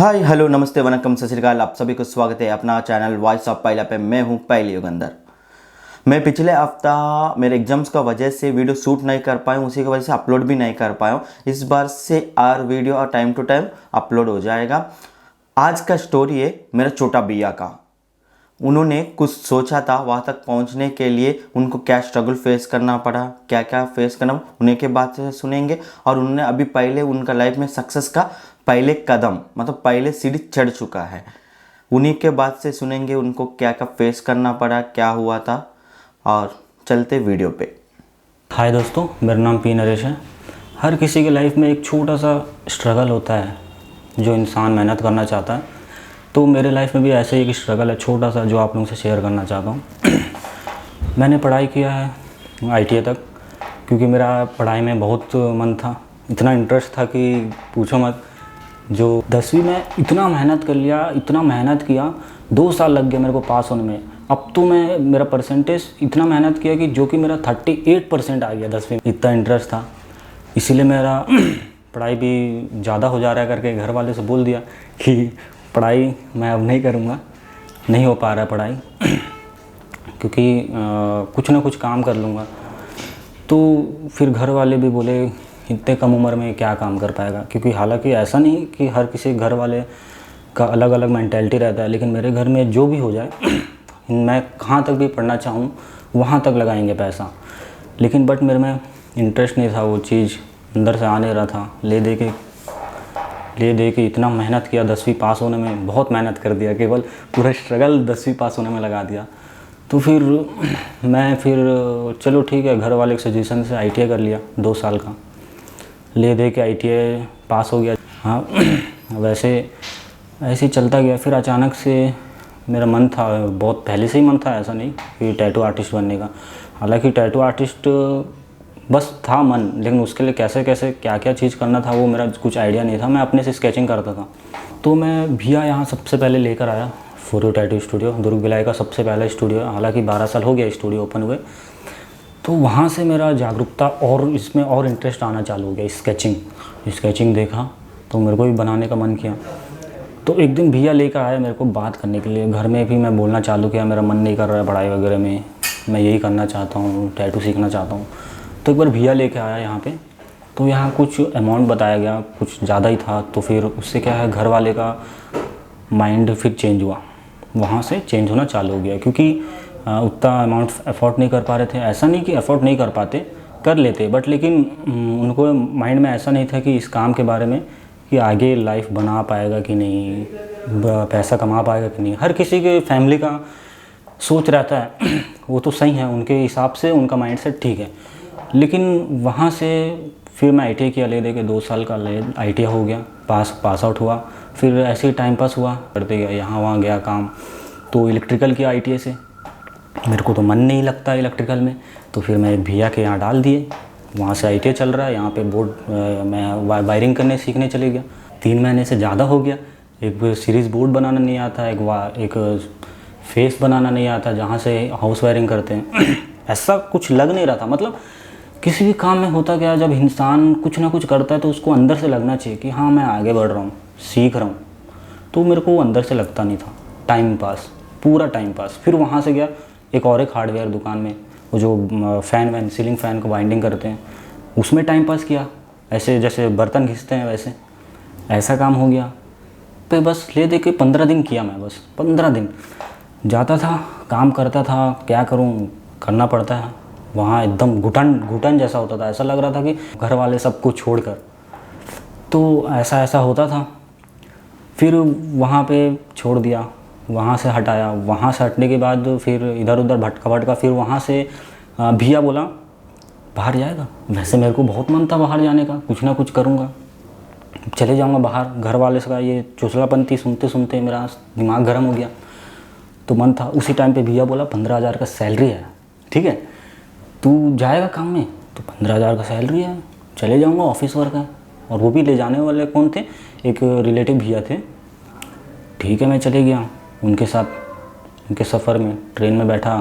Hi hello नमस्ते वनकम सत श्री अकाल। आप सभी को स्वागत है अपना चैनल वॉइस ऑफ पायला पे। मैं हूं पायल युगंधर। मैं पिछले हफ्ता मेरे एग्जाम्स का वजह से वीडियो शूट नहीं कर पाया हूं, उसी की वजह से अपलोड भी नहीं कर पाया हूं। इस बार से आर वीडियो और टाइम टू टाइम अपलोड हो जाएगा। आज का स्टोरी है मेरा छोटा भैया का। उन्होंने कुछ सोचा था, वहाँ तक पहुँचने के लिए उनको क्या स्ट्रगल फेस करना पड़ा, क्या क्या फेस करना, उन्हीं के बात से सुनेंगे। और उन्होंने अभी पहले उनका लाइफ में सक्सेस का पहले कदम मतलब पहले सीढ़ी चढ़ चुका है। उन्हीं के बात से सुनेंगे उनको क्या क्या फेस करना पड़ा, क्या हुआ था। और चलते वीडियो पे। हाय दोस्तों, मेरा नाम पी नरेश है। हर किसी के लाइफ में एक छोटा सा स्ट्रगल होता है जो इंसान मेहनत करना चाहता है। तो मेरे लाइफ में भी ऐसे ही एक स्ट्रगल है छोटा सा, जो आप लोगों से शेयर करना चाहता हूँ। मैंने पढ़ाई किया है ITA तक, क्योंकि मेरा पढ़ाई में बहुत मन था, इतना इंटरेस्ट था कि पूछो मत। जो 10वीं में इतना मेहनत कर लिया, इतना मेहनत किया, 2 साल लग गए मेरे को पास होने में। अब तो मेरा परसेंटेज इतना मेहनत किया कि जो कि मेरा 38% आ गया 10वीं में। इतना इंटरेस्ट था, इसीलिए मेरा पढ़ाई भी ज़्यादा हो जा रहा है करके घर वाले से बोल दिया कि पढ़ाई मैं अब नहीं करूँगा, नहीं हो पा रहा है पढ़ाई, क्योंकि कुछ ना कुछ काम कर लूँगा। तो फिर घर वाले भी बोले इतने कम उम्र में क्या काम कर पाएगा, क्योंकि हालांकि ऐसा नहीं कि हर किसी घर वाले का अलग अलग मेंटालिटी रहता है, लेकिन मेरे घर में जो भी हो जाए मैं कहाँ तक भी पढ़ना चाहूँ वहाँ तक लगाएंगे पैसा। लेकिन बट मेरे में इंटरेस्ट नहीं था, वो चीज़ अंदर से आ नहीं रहा था। ले दे के इतना मेहनत किया 10वीं पास होने में, बहुत मेहनत कर दिया, केवल पूरा स्ट्रगल 10वीं पास होने में लगा दिया। तो फिर चलो ठीक है, घर वाले के सजेशन से ITA कर लिया 2 साल का। ले दे के ITA पास हो गया। हाँ वैसे ऐसे ही चलता गया। फिर अचानक से मेरा मन था, बहुत पहले से ही मन था, ऐसा नहीं कि टैटू आर्टिस्ट बनने का। हालांकि टैटू आर्टिस्ट बस था मन, लेकिन उसके लिए कैसे कैसे क्या क्या चीज़ करना था वो मेरा कुछ आइडिया नहीं था। मैं अपने से स्केचिंग करता था। तो मैं भैया यहाँ सबसे पहले लेकर आया फोरो टैटू स्टूडियो, दुर्ग भिलाई का सबसे पहला स्टूडियो। हालांकि 12 साल हो गया स्टूडियो ओपन हुए। तो वहाँ से मेरा जागरूकता और इसमें और इंटरेस्ट आना चालू हो गया। स्केचिंग देखा तो मेरे को भी बनाने का मन किया। तो एक दिन भैया लेकर आया मेरे को बात करने के लिए। घर में भी मैं बोलना चालू किया, मेरा मन नहीं कर रहा है पढ़ाई वगैरह में, मैं यही करना चाहता हूँ, टैटू सीखना चाहता हूँ। तो एक बार भैया लेके आया यहाँ पे। तो यहाँ कुछ अमाउंट बताया गया, कुछ ज़्यादा ही था। तो फिर उससे क्या है, घर वाले का माइंड फिर चेंज हुआ, वहाँ से चेंज होना चालू हो गया, क्योंकि उतना अमाउंट अफोर्ड नहीं कर पा रहे थे। ऐसा नहीं कि अफोर्ड नहीं कर पाते, कर लेते, बट लेकिन उनको माइंड में ऐसा नहीं था कि इस काम के बारे में कि आगे लाइफ बना पाएगा कि नहीं, पैसा कमा पाएगा कि नहीं। हर किसी के फैमिली का सोच रहता है, वो तो सही है, उनके हिसाब से उनका माइंड सेट ठीक है। लेकिन वहाँ से फिर मैं ITA किया, ले दे के 2 साल का ITA हो गया, पास आउट हुआ। फिर ऐसे ही टाइम पास हुआ, करते गया, यहाँ वहाँ गया काम। तो इलेक्ट्रिकल किया ITA से, मेरे को तो मन नहीं लगता इलेक्ट्रिकल में। तो फिर मैं भैया के यहाँ डाल दिए, वहाँ से ITA चल रहा है। यहाँ पे बोर्ड मैं वायरिंग करने सीखने चले गया। 3 महीने से ज़्यादा हो गया। एक सीरीज़ बोर्ड बनाना नहीं आता, एक फेस बनाना नहीं आता जहाँ से हाउस वायरिंग करते हैं। ऐसा कुछ लग नहीं रहा था। मतलब किसी भी काम में होता क्या, जब इंसान कुछ ना कुछ करता है तो उसको अंदर से लगना चाहिए कि हाँ मैं आगे बढ़ रहा हूँ, सीख रहा हूँ। तो मेरे को वो अंदर से लगता नहीं था। टाइम पास, पूरा टाइम पास। फिर वहाँ से गया एक हार्डवेयर दुकान में, वो जो सीलिंग फ़ैन को वाइंडिंग करते हैं, उसमें टाइम पास किया। ऐसे जैसे बर्तन घिसते हैं वैसे, ऐसा काम हो गया। तो बस ले दे के 15 दिन किया मैं, बस 15 दिन जाता था, काम करता था। क्या करूं, करना पड़ता है। वहाँ एकदम घुटन जैसा होता था, ऐसा लग रहा था कि घर वाले सब कुछ छोड़कर। तो ऐसा होता था। फिर वहाँ पे छोड़ दिया, वहाँ से हटाया। वहाँ से हटने के बाद फिर इधर उधर भटका। फिर वहाँ से भैया बोला बाहर जाएगा। वैसे मेरे को बहुत मन था बाहर जाने का, कुछ ना कुछ करूँगा, चले जाऊँगा बाहर। घर वाले का ये चुसलापंती सुनते सुनते मेरा दिमाग गर्म हो गया। तो मन था। उसी टाइम पे भैया बोला 15,000 का सैलरी है, ठीक है, तू जाएगा काम में? तो 15,000 का सैलरी है, चले जाऊँगा, ऑफिस वर्क है। और वो भी ले जाने वाले कौन थे, एक रिलेटिव भैया थे। ठीक है, मैं चले गया उनके साथ। उनके सफ़र में ट्रेन में बैठा।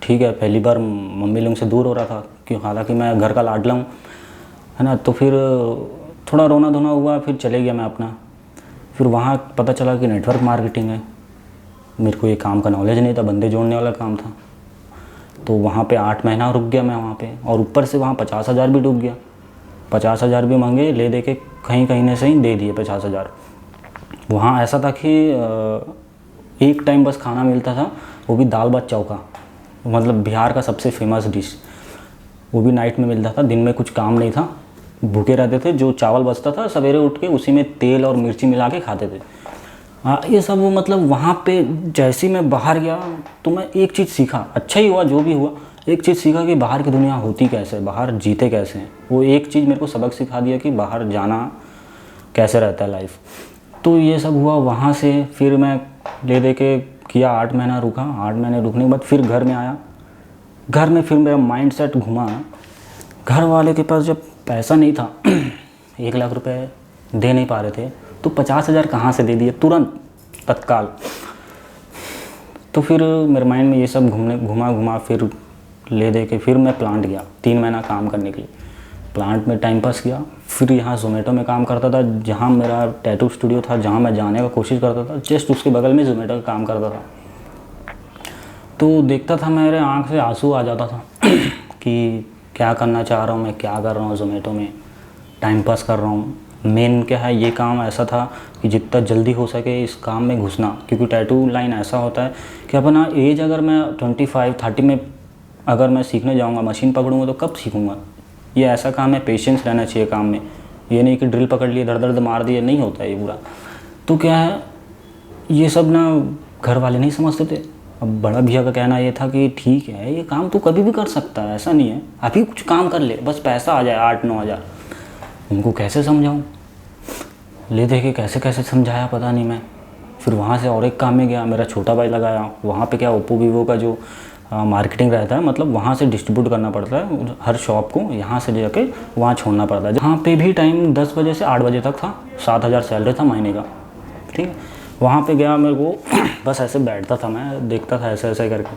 ठीक है, पहली बार मम्मी लोगों से दूर हो रहा था, क्यों, हालांकि मैं घर का लाडला हूँ, है ना। तो फिर थोड़ा रोना धोना हुआ, फिर चले गया मैं अपना। फिर वहाँ पता चला कि नेटवर्क मार्केटिंग है। मेरे को ये काम का नॉलेज नहीं था, बंदे जोड़ने वाला काम था। तो वहाँ पे 8 महीना रुक गया मैं वहाँ पे, और ऊपर से वहाँ 50,000 भी डूब गया। 50,000 भी मांगे, ले दे के कहीं कहीं ने सही दे दिए 50,000। वहाँ ऐसा था कि एक टाइम बस खाना मिलता था, वो भी दाल भात चौका, मतलब बिहार का सबसे फेमस डिश। वो भी नाइट में मिलता था, दिन में कुछ काम नहीं था, भूखे रहते थे। जो चावल बचता था सवेरे उठ के उसी में तेल और मिर्ची मिला के खाते थे। हाँ, ये सब वो मतलब वहाँ पे जैसे ही मैं बाहर गया तो मैं एक चीज़ सीखा, अच्छा ही हुआ जो भी हुआ, एक चीज़ सीखा कि बाहर की दुनिया होती कैसे, बाहर जीते कैसे हैं। वो एक चीज़ मेरे को सबक सिखा दिया कि बाहर जाना कैसे रहता है लाइफ। तो ये सब हुआ। वहाँ से फिर मैं ले दे के किया, 8 महीना रुका। 8 महीने रुकने के बाद फिर घर में आया। घर में फिर मेरा माइंड सेट घुमा। घर वाले के पास जब पैसा नहीं था 1 लाख रुपए दे नहीं पा रहे थे, तो 50,000 कहाँ से दे दिए तुरंत, तत्काल। तो फिर मेरे माइंड में ये सब घुमा फिर ले दे के फिर मैं प्लांट गया 3 महीना काम करने के लिए। प्लांट में टाइम पास किया। फिर यहाँ ज़ोमेटो में काम करता था, जहाँ मेरा टैटू स्टूडियो था, जहाँ मैं जाने का कोशिश करता था, जस्ट उसके बगल में ज़ोमेटो का काम करता था। तो देखता था, मेरे आँख से आंसू आ जाता था कि क्या करना चाह रहा हूँ मैं, क्या कर रहा हूँ ज़ोमेटो में, टाइम पास कर रहा हूँ। मेन क्या है, ये काम ऐसा था कि जितना जल्दी हो सके इस काम में घुसना, क्योंकि टैटू लाइन ऐसा होता है कि अपना एज अगर मैं 25-30 में अगर मैं सीखने जाऊँगा, मशीन पकड़ूँगा तो कब सीखूँगा। ये ऐसा काम है, पेशेंस रहना चाहिए काम में। ये नहीं कि ड्रिल पकड़ लिए धड़ धड़ मार दिए, नहीं होता है ये पूरा। तो क्या है, ये सब ना घर वाले नहीं समझते थे। अब बड़ा भैया का कहना ये था कि ठीक है, ये काम तू कभी भी कर सकता है, ऐसा नहीं है, अभी कुछ काम कर ले, बस पैसा आ जाए 8-9 हज़ार। उनको कैसे समझाऊँ, ले दे के कैसे कैसे समझाया पता नहीं मैं। फिर वहाँ से और एक काम में गया, मेरा छोटा भाई लगाया। वहाँ पे क्या, ओप्पो वीवो का जो मार्केटिंग रहता है, मतलब वहाँ से डिस्ट्रीब्यूट करना पड़ता है हर शॉप को, यहाँ से जाके वहाँ छोड़ना पड़ता है। जहाँ पे भी टाइम 10 बजे से 8 बजे तक था, 7,000 सैलरी था महीने का, ठीक है। वहाँ पे गया, मेरे को बस ऐसे बैठता था, मैं देखता था ऐसे ऐसे करके,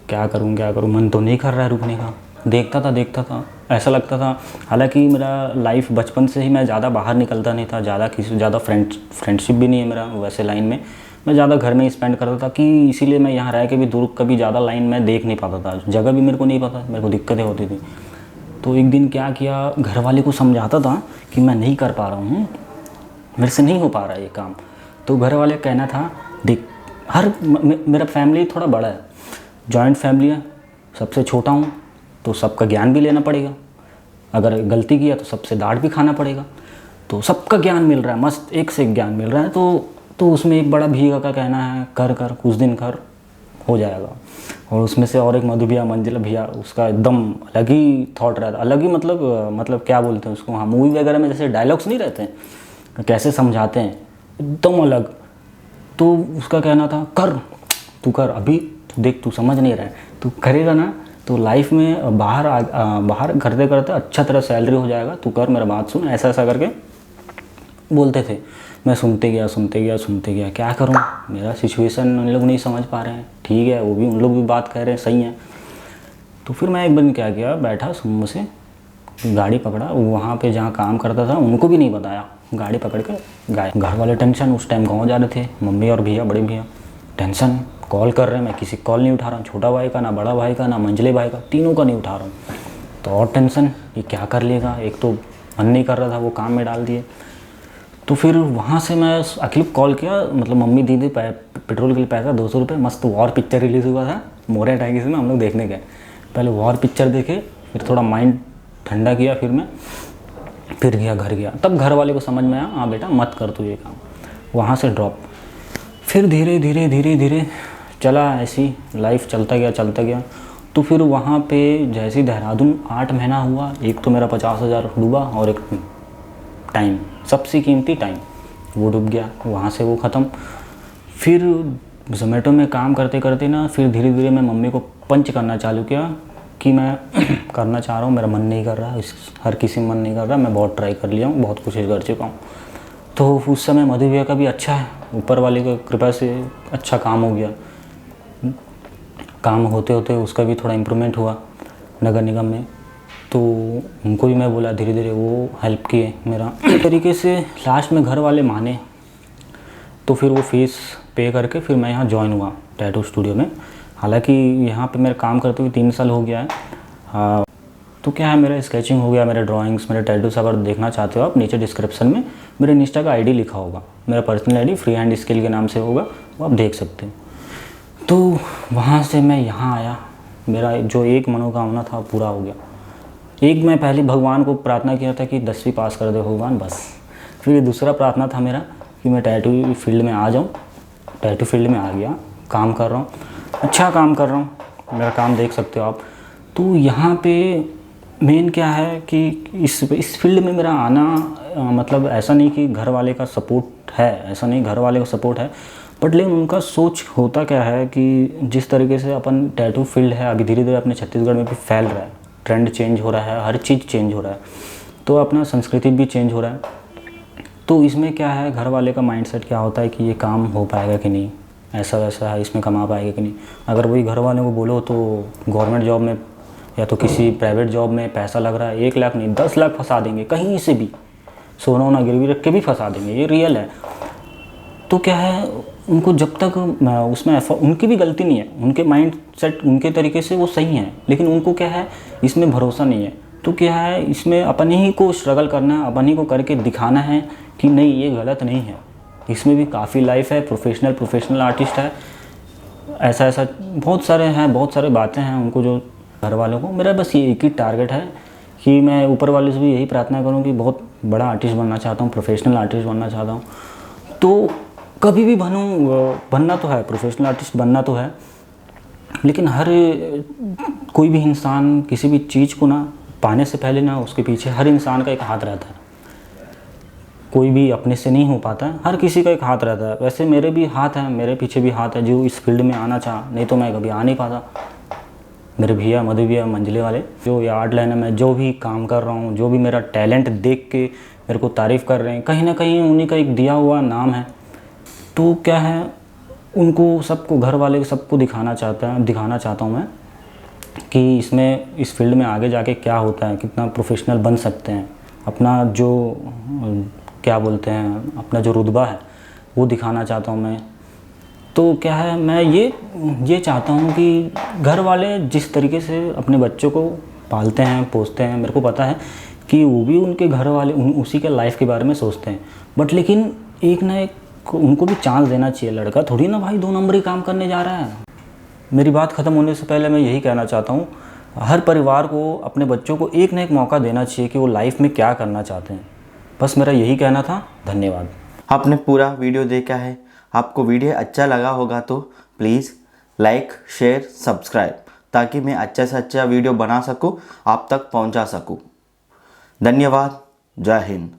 क्या करूँ, मन तो नहीं कर रहा है रुकने का। देखता था, ऐसा लगता था। हालांकि मेरा लाइफ बचपन से ही मैं ज़्यादा बाहर निकलता नहीं था, ज़्यादा फ्रेंडशिप भी नहीं है मेरा वैसे लाइन में। मैं ज़्यादा घर में ही स्पेंड करता था, कि इसीलिए मैं यहाँ रह के भी दूर कभी ज़्यादा लाइन में देख नहीं पाता था, जगह भी मेरे को नहीं पता, मेरे को दिक्कतें होती थी। तो एक दिन क्या किया, घर वाले को समझाता था कि मैं नहीं कर पा रहा हूँ, मेरे से नहीं हो पा रहा है ये काम। तो घर वाले कहना था, देख मेरा फैमिली थोड़ा बड़ा है, जॉइंट फैमिली है, सबसे छोटा हूँ तो सबका ज्ञान भी लेना पड़ेगा, अगर गलती किया तो सबसे डांट भी खाना पड़ेगा। तो सबका ज्ञान मिल रहा है, मस्त एक से एक ज्ञान मिल रहा है। तो उसमें एक बड़ा भैया का कहना है, कर कुछ दिन कर, हो जाएगा। और उसमें से और एक मधु भैया, मंजिला भैया, उसका एकदम अलग ही थॉट रहता, अलग ही मतलब क्या बोलते हैं उसको, हाँ, मूवी वगैरह में जैसे डायलॉग्स नहीं रहते हैं, कैसे समझाते हैं, एकदम अलग। तो उसका कहना था, तू कर, अभी देख तू समझ नहीं रहा है, तू करेगा ना तो लाइफ में बाहर करते करते अच्छा तरह सैलरी हो जाएगा, तू कर, मेरा बात सुन, ऐसा ऐसा करके बोलते थे। मैं सुनते गया, क्या करूं, मेरा सिचुएशन उन लोग नहीं समझ पा रहे हैं, ठीक है, वो भी उन लोग भी बात कह रहे हैं, सही है। तो फिर मैं एक बार क्या किया, बैठा सुबह से, गाड़ी पकड़ा, वहाँ पे जहाँ काम करता था उनको भी नहीं बताया, गाड़ी पकड़ के गए। घर वाले टेंशन, उस टाइम गाँव जा रहे थे, मम्मी और भैया, बड़े भैया टेंशन, कॉल कर रहे हैं, मैं किसी कॉल नहीं उठा रहा हूँ, छोटा भाई का ना, बड़ा भाई का ना, मंझले भाई का, तीनों का नहीं उठा रहा हूँ। तो और टेंशन, ये क्या कर लेगा, एक तो मन नहीं कर रहा था, वो काम में डाल दिए। तो फिर वहाँ से मैं अखिल कॉल किया, मतलब मम्मी दी थी पेट्रोल के लिए पैसा 200 रुपये, मस्त वॉर पिक्चर रिलीज़ हुआ था मोरिया टाइगर्स में, हम लोग देखने गए। पहले वॉर पिक्चर देखे, फिर थोड़ा माइंड ठंडा किया, फिर मैं गया घर गया। तब घर वाले को समझ में आया, हाँ बेटा मत कर तू ये काम, वहाँ से ड्रॉप। फिर धीरे धीरे चला, ऐसी लाइफ चलता गया। तो फिर वहाँ पे जैसे देहरादून 8 महीना हुआ, एक तो मेरा 50,000 डूबा, और एक टाइम, सबसे कीमती टाइम, वो डूब गया, वहाँ से वो ख़त्म। फिर ज़ोमेटो में काम करते ना, फिर धीरे धीरे मैं मम्मी को पंच करना चालू किया कि मैं करना चाह रहा हूँ, मेरा मन नहीं कर रहा, हर किसी मन नहीं कर रहा, मैं बहुत ट्राई कर लिया हूँ, बहुत कोशिश कर चुका हूँ। तो उस समय मधु भैया का भी अच्छा है, ऊपर वाले की कृपा से अच्छा काम हो गया। काम होते होते उसका भी थोड़ा इम्प्रूवमेंट हुआ नगर निगम में, तो उनको भी मैं बोला, धीरे धीरे वो हेल्प किए मेरा तरीके से। लास्ट में घर वाले माने तो फिर वो फ़ीस पे करके फिर मैं यहाँ जॉइन हुआ टैटू स्टूडियो में। हालांकि यहाँ पे मेरा काम करते हुए 3 साल हो गया है। तो क्या है, मेरा स्केचिंग हो गया, मेरे ड्राइंग्स, मेरे टैटूस अगर देखना चाहते हो आप, नीचे डिस्क्रिप्शन में मेरे इंस्टा का आईडी लिखा होगा, मेरा personal ID free hand skill के नाम से होगा, वो आप देख सकते हो। तो वहाँ से मैं यहाँ आया, मेरा जो एक मनोकामना था पूरा हो गया। एक मैं पहले भगवान को प्रार्थना किया था कि 10वीं पास कर दे भगवान, बस। फिर दूसरा प्रार्थना था मेरा कि मैं टैटू फील्ड में आ जाऊँ। टैटू फील्ड में आ गया, काम कर रहा हूँ, अच्छा काम कर रहा हूँ, मेरा काम देख सकते हो आप। तो यहाँ पे मेन क्या है कि इस फील्ड में मेरा आना मतलब ऐसा नहीं कि घर वाले का सपोर्ट है, ऐसा नहीं, घर वाले का सपोर्ट है, बट लेकिन उनका सोच होता क्या है कि जिस तरीके से अपन टैटू फील्ड है अभी धीरे धीरे अपने छत्तीसगढ़ में भी फैल रहा है, ट्रेंड चेंज हो रहा है, हर चीज़ चेंज हो रहा है, तो अपना संस्कृति भी चेंज हो रहा है। तो इसमें क्या है, घर वाले का माइंडसेट क्या होता है कि ये काम हो पाएगा कि नहीं, ऐसा वैसा है, इसमें कमा पाएगा कि नहीं। अगर वही घर वालों को बोलो तो गवर्नमेंट जॉब में या तो किसी प्राइवेट जॉब में पैसा लग रहा है, 1 लाख नहीं 10 लाख फंसा देंगे, कहीं से भी सोना वोना गिरवी रख के भी फंसा देंगे, ये रियल है। तो क्या है, उनको जब तक उसमें उनकी भी गलती नहीं है, उनके माइंड सेट उनके तरीके से वो सही है, लेकिन उनको क्या है इसमें भरोसा नहीं है। तो क्या है, इसमें अपन ही को स्ट्रगल करना है, अपन ही को करके दिखाना है कि नहीं ये गलत नहीं है, इसमें भी काफ़ी लाइफ है, प्रोफेशनल आर्टिस्ट है, ऐसा बहुत सारे हैं, बहुत सारे बातें हैं उनको जो घर वालों को। मेरा बस ये एक ही टारगेट है कि मैं ऊपर वाले से भी यही प्रार्थना करूँ कि बहुत बड़ा आर्टिस्ट बनना चाहता हूँ, प्रोफेशनल आर्टिस्ट बनना चाहता हूँ। तो कभी भी बनना तो है, प्रोफेशनल आर्टिस्ट बनना तो है, लेकिन हर कोई भी इंसान किसी भी चीज़ को ना पाने से पहले ना उसके पीछे हर इंसान का एक हाथ रहता है। कोई भी अपने से नहीं हो पाता है, हर किसी का एक हाथ रहता है। वैसे मेरे भी हाथ है, मेरे पीछे भी हाथ है जो इस फील्ड में आना चाह, नहीं तो मैं कभी आ नहीं पाता। मेरे भैया मधु भैया मंझले वाले जो ये आर्ट लाइन में जो भी काम कर रहा हूँ, जो भी मेरा टैलेंट देख के मेरे को तारीफ़ कर रहे हैं, कहीं ना कहीं उन्हीं का एक दिया हुआ नाम है। तो क्या है, उनको सबको, घर वाले सबको दिखाना चाहता हूँ मैं कि इसमें इस फील्ड में आगे जाके क्या होता है, कितना प्रोफेशनल बन सकते हैं, अपना जो क्या बोलते हैं अपना जो रुतबा है वो दिखाना चाहता हूँ मैं। तो क्या है, मैं ये चाहता हूँ कि घर वाले जिस तरीके से अपने बच्चों को पालते हैं, पोसते हैं, मेरे को पता है कि वो भी उनके घर वाले उसी के लाइफ के बारे में सोचते हैं, बट लेकिन एक ना एक उनको भी चांस देना चाहिए। लड़का थोड़ी ना भाई 2 नंबरी काम करने जा रहा है। मेरी बात ख़त्म होने से पहले मैं यही कहना चाहता हूँ, हर परिवार को अपने बच्चों को एक ना एक मौका देना चाहिए कि वो लाइफ में क्या करना चाहते हैं। बस मेरा यही कहना था, धन्यवाद। आपने पूरा वीडियो देखा है, आपको वीडियो अच्छा लगा होगा तो प्लीज़ लाइक, शेयर, सब्सक्राइब, ताकि मैं अच्छा से अच्छा वीडियो बना सकूं, आप तक पहुंचा सकूं। धन्यवाद। जय हिंद।